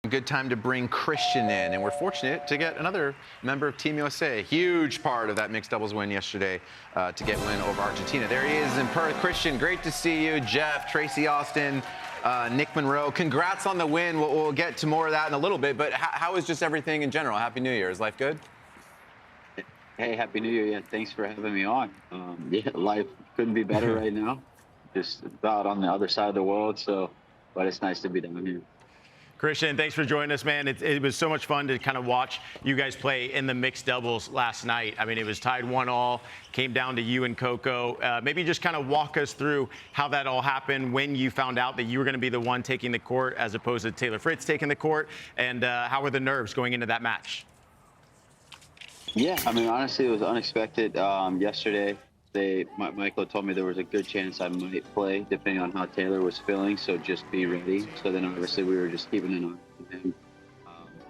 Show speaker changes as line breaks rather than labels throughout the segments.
Good time to bring Christian in, and we're fortunate to get another member of Team USA. A huge part of that mixed doubles win yesterday to get win over Argentina. There he is in Perth. Christian, great to see you. Jeff, Tracy Austin, Nick Monroe, congrats on the win. We'll get to more of that in a little bit, but how is just everything in general? Happy New Year. Is life good?
Hey, Happy New Year. Yeah, thanks for having me on. Yeah, life couldn't be better right now. Just about on the other side of the world, but it's nice to be down here.
Christian, thanks for joining us, man. It was so much fun to kind of watch you guys play in the mixed doubles last night. I mean, it was tied 1-1, came down to you and Coco. Maybe just kind of walk us through how that all happened, when you found out that you were going to be the one taking the court as opposed to Taylor Fritz taking the court, and how were the nerves going into that match?
Yeah, I mean, honestly, it was unexpected. Yesterday, Michael told me there was a good chance I might play, depending on how Taylor was feeling. So just be ready. So then, obviously, we were just keeping an eye on him.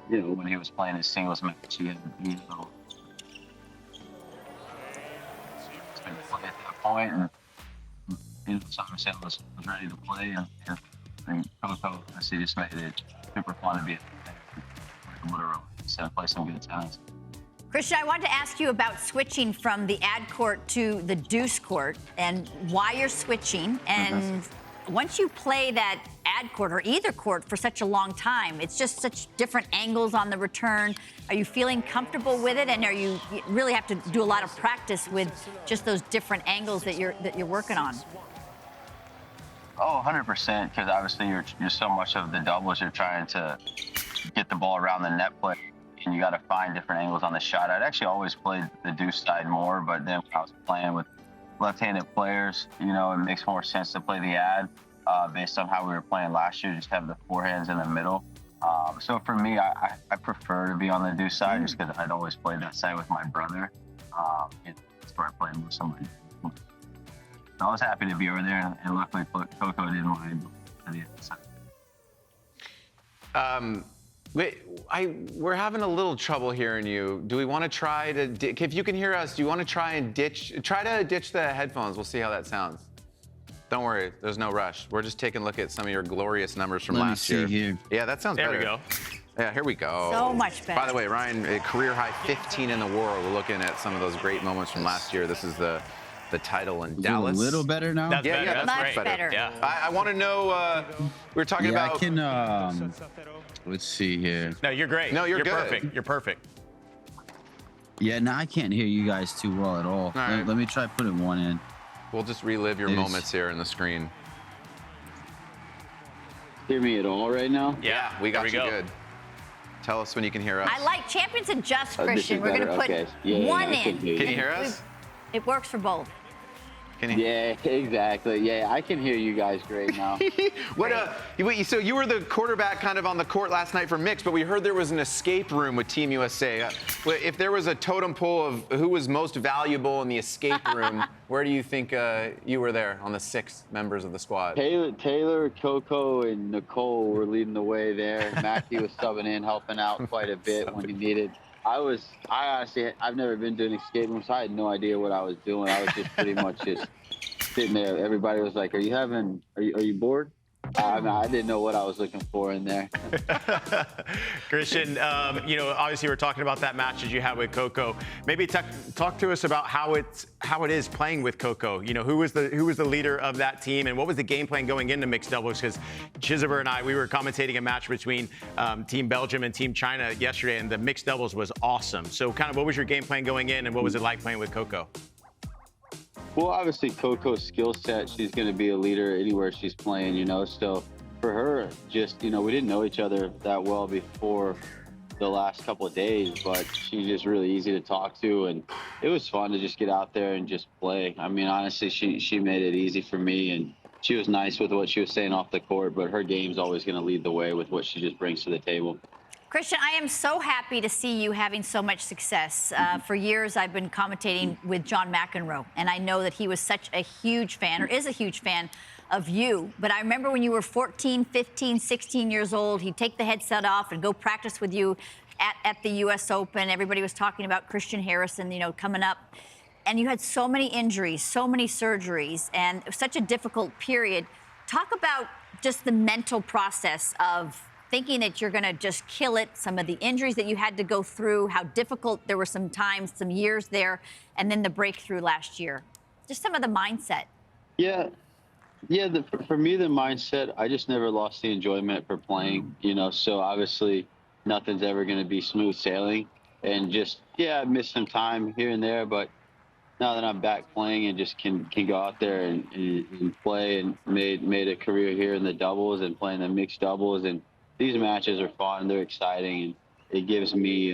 You know, when he was playing his singles match, he had been play at that point, and so obviously I was ready to play, and Coco obviously just made it super fun to be there. So play some good times.
Christian, I wanted to ask you about switching from the ad court to the deuce court and why you're switching. And once you play that ad court or either court for such a long time, it's just such different angles on the return. Are you feeling comfortable with it? And you really have to do a lot of practice with just those different angles that you're working on?
Oh, 100%, because obviously you're so much of the doubles, you're trying to get the ball around the net play. And you got to find different angles on the shot. I'd actually always played the deuce side more, but then when I was playing with left-handed players, you know, it makes more sense to play the ad based on how we were playing last year, just have the forehands in the middle. So for me, I prefer to be on the deuce side just because I'd always played that side with my brother. That's where I played with somebody. So I was happy to be over there, and luckily Coco didn't mind on the other side.
We're having a little trouble hearing you. Do we want to try to, if you can hear us, do you want to try to ditch the headphones? We'll see how that sounds. Don't worry, there's no rush. We're just taking a look at some of your glorious numbers from last year.
Here.
Yeah, that sounds better.
There we go.
Yeah, here we go.
So much better.
By the way, Ryan, a career high 15 in the world. We're looking at some of those great moments from last year. This is the title in Dallas.
A little better now?
That's better.
Yeah,
That's
much better.
Yeah.
I want to know, we were talking about...
I can, let's see here.
No, you're great.
No, you're good.
Perfect. You're perfect.
Yeah, no, I can't hear you guys too well at all.
Right.
Let me try putting one in.
We'll just relive your moments here in the screen.
Hear me at all right now?
Yeah, we got you
go.
good. Tell us when you can hear us.
I like Champions Adjust,
Oh, this
Christian.
is
We're going to
better.
put
Okay. Yeah,
one
I can
in.
hear you.
Can you hear us?
It works for both.
Can you?
Yeah, exactly. Yeah, I can hear you guys great now.
So you were the quarterback kind of on the court last night for mixed, but we heard there was an escape room with Team USA. If there was a totem pole of who was most valuable in the escape room, where do you think you were there on the 6 members of the squad?
Taylor, Coco, and Nicole were leading the way there. Mackie was subbing in, helping out quite a bit when he needed. I honestly, I've never been to an escape room, so I had no idea what I was doing. I was just pretty much just sitting there. Everybody was like, are you bored? I mean, I didn't know what I was looking for in there.
Christian, you know, obviously we're talking about that match that you had with Coco. Maybe talk to us about how it is playing with Coco. You know, who was the leader of that team, and what was the game plan going into mixed doubles? Because Chizaber and I, we were commentating a match between Team Belgium and Team China yesterday, and the mixed doubles was awesome. So, kind of, what was your game plan going in, and what was it like playing with Coco?
Well, obviously, Coco's skill set, she's going to be a leader anywhere she's playing, you know. So for her, just, you know, we didn't know each other that well before the last couple of days, but she's just really easy to talk to. And it was fun to just get out there and just play. I mean, honestly, she made it easy for me. And she was nice with what she was saying off the court, but her game's always going to lead the way with what she just brings to the table.
Christian, I am so happy to see you having so much success. For years, I've been commentating with John McEnroe, and I know that he was such a huge fan, or is a huge fan, of you. But I remember when you were 14, 15, 16 years old, he'd take the headset off and go practice with you at the U.S. Open. Everybody was talking about Christian Harrison, you know, coming up. And you had so many injuries, so many surgeries, and such a difficult period. Talk about just the mental process of thinking that you're going to just kill it, some of the injuries that you had to go through, how difficult there were some times, some years there, and then the breakthrough last year. Just some of the mindset.
Yeah. Yeah, for me, the mindset, I just never lost the enjoyment for playing, so obviously nothing's ever going to be smooth sailing. And just, yeah, I missed some time here and there, but now that I'm back playing and just can go out there and play and made a career here in the doubles and playing the mixed doubles. And these matches are fun, they're exciting, and it gives me,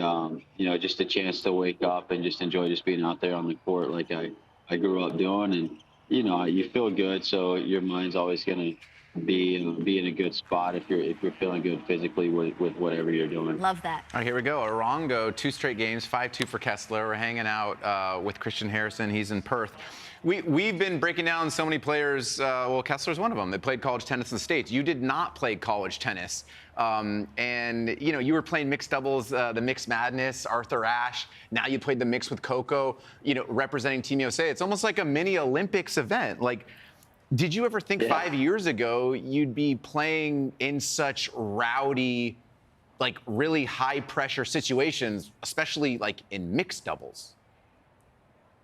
just a chance to wake up and just enjoy just being out there on the court like I grew up doing. And you feel good, so your mind's always going to be in a good spot if you're feeling good physically with whatever you're doing.
Love that.
All right, here we go. Orongo, 2 straight games, 5-2 for Kessler. We're hanging out with Christian Harrison. He's in Perth. We've been breaking down so many players. Well, Kessler's one of them that played college tennis in the States. You did not play college tennis. And, you were playing mixed doubles, the Mixed Madness, Arthur Ashe. Now you played the mix with Coco, representing Team USA. It's almost like a mini Olympics event. Like, did you ever think 5 years ago you'd be playing in such rowdy, like really high pressure situations, especially like in mixed doubles?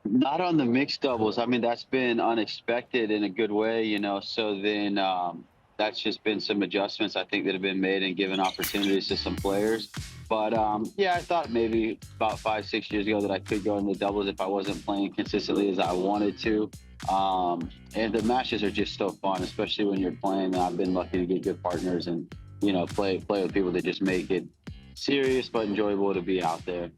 Not on the mixed doubles. I mean, that's been unexpected in a good way, so then that's just been some adjustments I think that have been made and given opportunities to some players. But I thought maybe about 5-6 years ago that I could go in the doubles if I wasn't playing consistently as I wanted to. And the matches are just so fun, especially when you're playing. And I've been lucky to get good partners and, play with people that just make it serious but enjoyable to be out there.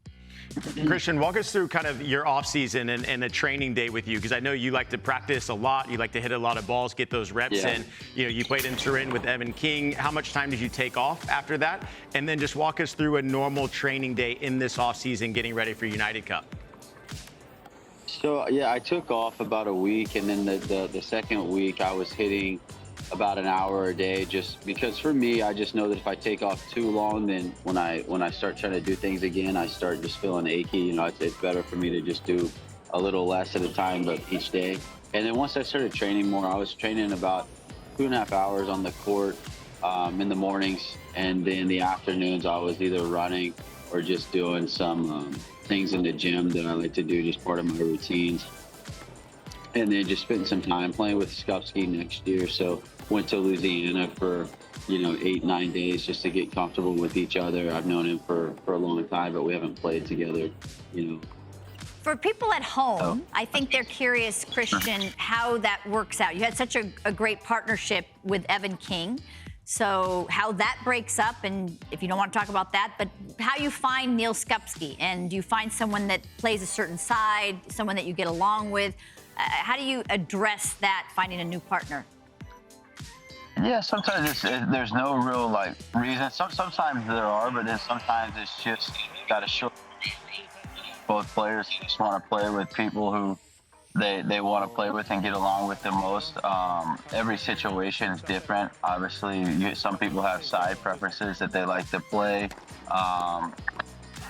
Christian, walk us through kind of your off season and a training day with you, because I know you like to practice a lot. You like to hit a lot of balls, get those reps in. You played in Turin with Evan King. How much time did you take off after that? And then just walk us through a normal training day in this off season, getting ready for United Cup.
So, I took off about a week, and then the second week I was hitting about an hour a day, just because for me, I just know that if I take off too long, then when I start trying to do things again, I start just feeling achy. It's better for me to just do a little less at a time, but each day. And then once I started training more, I was training about 2.5 hours on the court in the mornings, and then in the afternoons I was either running or just doing some things in the gym that I like to do, just part of my routines. And then just spent some time playing with Skupski next year. So went to Louisiana for, 8-9 days just to get comfortable with each other. I've known him for a long time, but we haven't played together,
For people at home, I think they're curious, Christian, how that works out. You had such a great partnership with Evan King. So how that breaks up, and if you don't want to talk about that, but how you find Neal Skupski, and do you find someone that plays a certain side, someone that you get along with? How do you address that, finding a new partner?
Yeah, sometimes there's no real reason. Sometimes there are, but then sometimes it's just got to show both players just want to play with people who they want to play with and get along with the most. Every situation is different. Obviously, some people have side preferences that they like to play.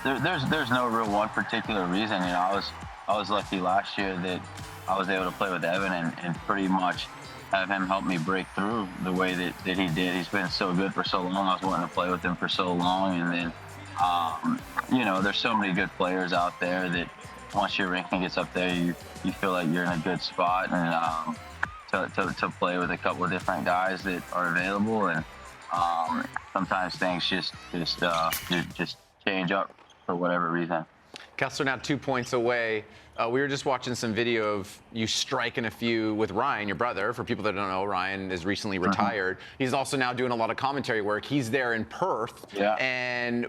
There's no real one particular reason. I was lucky last year that I was able to play with Evan and pretty much have him help me break through the way that he did. He's been so good for so long. I was wanting to play with him for so long. And then, there's so many good players out there that once your ranking gets up there, you feel like you're in a good spot. And to play with a couple of different guys that are available. And sometimes things just change up for whatever reason.
Kessler now 2 points away. We were just watching some video of you striking a few with Ryan, your brother. For people that don't know, Ryan is recently retired. He's also now doing a lot of commentary work. He's there in Perth.
Yeah.
And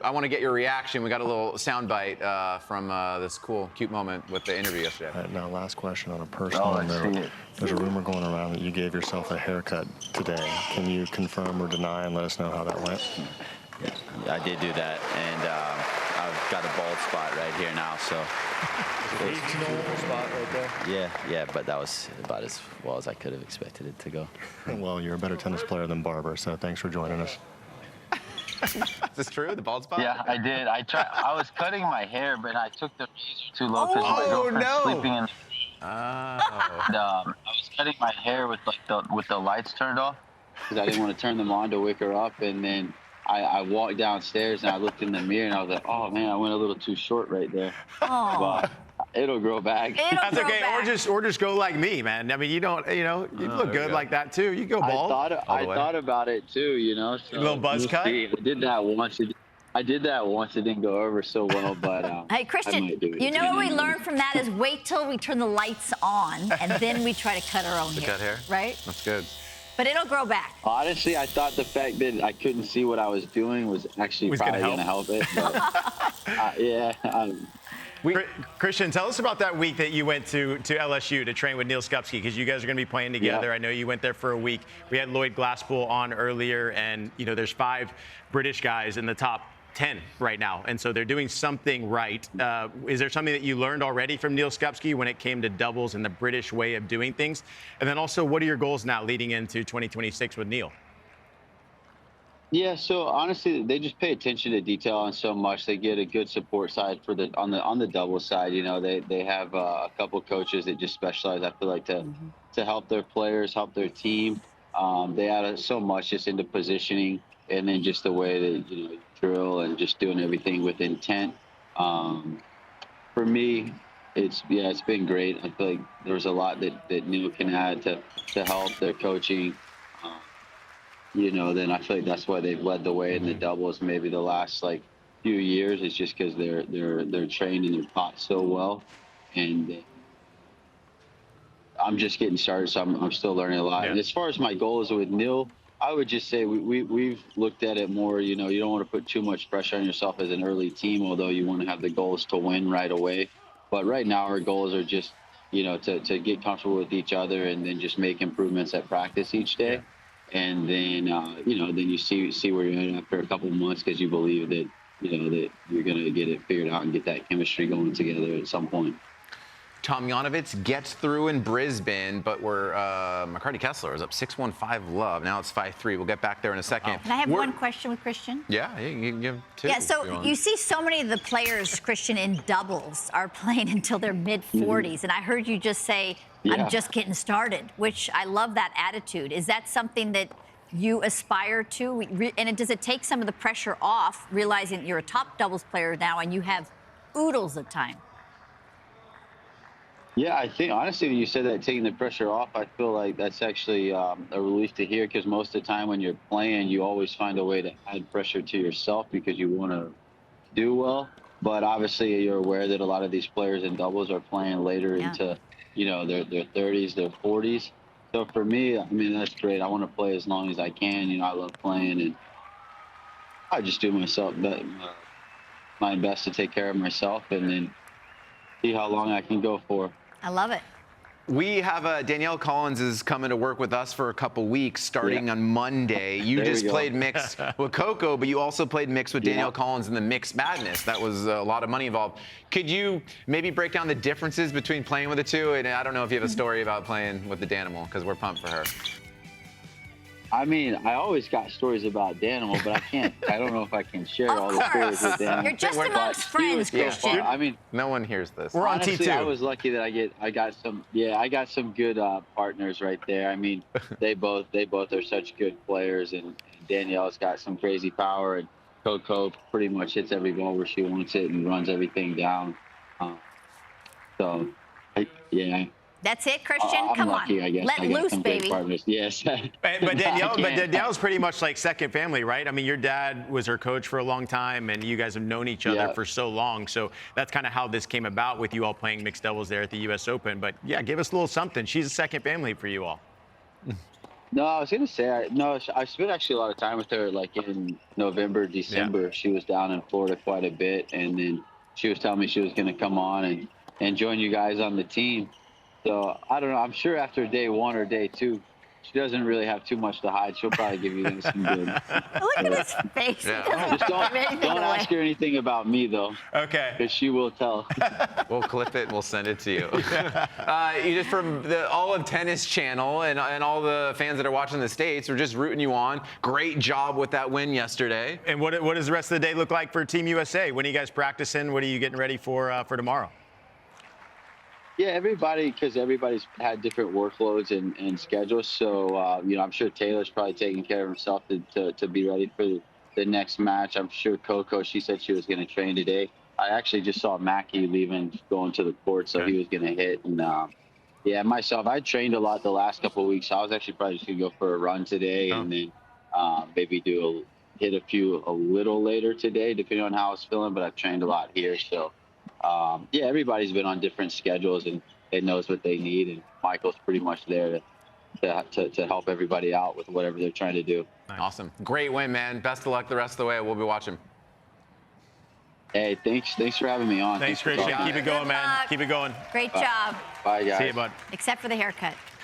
I want to get your reaction. We got a little soundbite from this cute moment with the interview yesterday.
Now, last question on a personal note. There's a rumor going around that you gave yourself a haircut today. Can you confirm or deny and let us know how that went?
I did do that, and I've got a bald spot right here now, so.
Spot right there.
Yeah, but that was about as well as I could have expected it to go.
Well, you're a better tennis player than Barber, so thanks for joining us.
Is this true, the bald spot?
Yeah, I did. I was cutting my hair, but I took the razor too low because my girlfriend's sleeping in the... And, I was cutting my hair with the lights turned off.
because I didn't want to turn them on to wake her up. And then I walked downstairs and I looked in the mirror and I was like, oh man, I went a little too short right there.
Oh.
But it'll grow back.
That's okay. Or just go like me, man. I mean, you don't, you look good like that too. You go bald.
I thought about it too, So
a little buzz cut.
I did that once. It didn't go over so well, but
hey, Christian, you know what we learned from that is wait till we turn the lights on and then we try to cut our own hair.
Cut hair?
Right?
That's good.
But it'll grow back.
Honestly, I thought the fact that I couldn't see what I was doing was actually probably going to help it. But,
Christian, tell us about that week that you went to LSU to train with Neal Skupski, because you guys are going to be playing together.
Yeah.
I know you went there for a week. We had Lloyd Glasspool on earlier, and there's 5 British guys in the top 10 right now, and so they're doing something right. Is there something that you learned already from Neal Skupski when it came to doubles and the British way of doing things? And then also, what are your goals now leading into 2026 with Neal?
Yeah, so honestly, they just pay attention to detail on so much. They get a good support side for on the double side. They have a couple coaches that just specialize, I feel like, to help their players, help their team. They add so much just into positioning, and then just the way that you drill and just doing everything with intent. For me, it's been great. I feel like there's a lot that Neal can add to help their coaching. Then I feel like that's why they've led the way in the doubles maybe the last few years. It's just because they're trained and they're taught so well, and I'm just getting started, so I'm still learning a lot.
Yeah.
And as far as my goals with Neal, I would just say we've looked at it more. You don't want to put too much pressure on yourself as an early team, although you want to have the goals to win right away. But right now our goals are just to get comfortable with each other and then just make improvements at practice each day. Yeah. And then, then you see where you're at after a couple of months, because you believe that, that you're going to get it figured out and get that chemistry going together at some point.
Tomljanovic gets through in Brisbane, but McCarty Kessler is up 6-1, 5-love. Now it's 5-3. We'll get back there in a second.
Can I have one question with Christian?
Yeah, you can give 2.
Yeah, so you see so many of the players, Christian, in doubles are playing until their mid-40s. And I heard you just say, I'm just getting started, which I love that attitude. Is that something that you aspire to? And does it take some of the pressure off, realizing you're a top doubles player now and you have oodles of time?
Yeah, I think, honestly, when you said that, taking the pressure off, I feel like that's actually a relief to hear, because most of the time when you're playing, you always find a way to add pressure to yourself because you want to do well. But obviously, you're aware that a lot of these players in doubles are playing later into, their 30s, their 40s. So for me, I mean, that's great. I want to play as long as I can. I love playing, and I just do my best to take care of myself and then see how long I can go for.
I love it.
We have Danielle Collins is coming to work with us for a couple weeks starting on Monday. You just played mixed with Coco, but you also played mixed with Danielle Collins in the Mixed Madness. That was a lot of money involved. Could you maybe break down the differences between playing with the two? And I don't know if you have a story about playing with the Danimal, because we're pumped for her.
I mean, I always got stories about Danimal, but I don't know if I can share all the stories with Danimal.
You're just amongst friends, Christian.
I mean,
no one hears this.
We're
honestly,
on T2.
I was lucky that I got some good partners right there. I mean, they both are such good players, and Danielle's got some crazy power, and Coco pretty much hits every ball where she wants it and runs everything down.
That's it, Christian?
I'm
Come
lucky,
on.
I guess.
Let loose, baby.
Yes.
But Danielle's pretty much like second family, right? I mean, your dad was her coach for a long time, and you guys have known each other for so long. So that's kind of how this came about, with you all playing mixed doubles there at the U.S. Open. But, yeah, give us a little something. She's a second family for you all.
No, I was going to say, I spent actually a lot of time with her, like in November, December. Yeah. She was down in Florida quite a bit, and then she was telling me she was going to come on and join you guys on the team. So, I don't know. I'm sure after day 1 or day 2, she doesn't really have too much to hide. She'll probably give you guys some good.
Look at his face.
Yeah.
Just don't ask her anything about me, though.
Okay.
Because she will tell.
We'll clip it and we'll send it to you. You just, from the All of Tennis channel and all the fans that are watching in the States, we're just rooting you on. Great job with that win yesterday.
And what does the rest of the day look like for Team USA? When are you guys practicing? What are you getting ready for tomorrow?
Yeah, everybody, because everybody's had different workloads and schedules. So, you know, I'm sure Taylor's probably taking care of himself to be ready for the next match. I'm sure Coco, she said she was going to train today. I actually just saw Mackie leaving, going to the court, so he was going to hit. And yeah, myself, I trained a lot the last couple of weeks. So I was actually probably just going to go for a run today and then maybe hit a few a little later today, depending on how I was feeling. But I've trained a lot here, so. Yeah, everybody's been on different schedules and it knows what they need. And Michael's pretty much there to help everybody out with whatever they're trying to do.
Awesome. Great win, man. Best of luck the rest of the way. We'll be watching.
Hey, thanks for having me on.
Thanks,
for
Christian.
talking.
Keep it going,
Good
man.
luck.
Keep it going.
Great job.
Bye, guys.
See you, bud.
Except for the haircut.